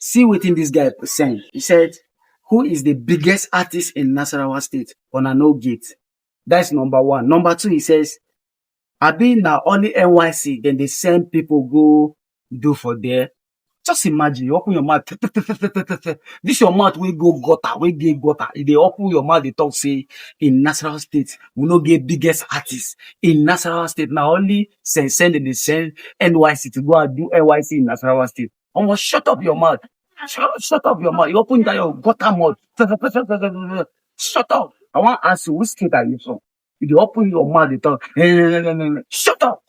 See wetin this guy send. He said, who is the biggest artist in Nasarawa State? Una no get. That's number one. Number two, he says, abi na only NYC then they send people go do for there. Just imagine, you open your mouth. This your mouth will go gutter, will get gutter. If they open your mouth, they talk say in Nasarawa State, we no get biggest artists. In Nasarawa State, now only they send NYC to go and do NYC in Nasarawa State. Almost shut up your mouth. Shut up your mouth. You open that your gutter mouth. Shut up. I want to ask you, which state are you from? If you open your mouth, they talk. Shut up.